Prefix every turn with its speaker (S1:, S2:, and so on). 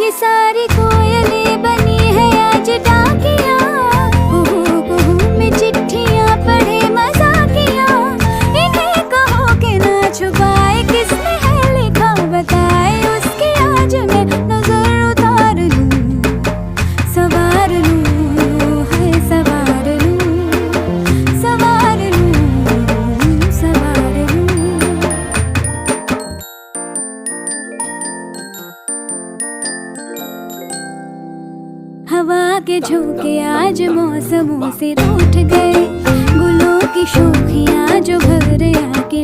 S1: ये सारी कोयलें बनी है आज डाकिया, कुहू कुहू में चिट्ठियां पढ़े मजाकिया। इन्हें कहो कि ना छुपाए किसने है लिखा बताए, उसकी आज मैं नजर उतार लूं, सवार लूं, है सवार लूं, सवार लूं, सवार लूं। हवा के झोंके आज मौसमों से रूठ गए, गुलों की शोखियां जो भर आके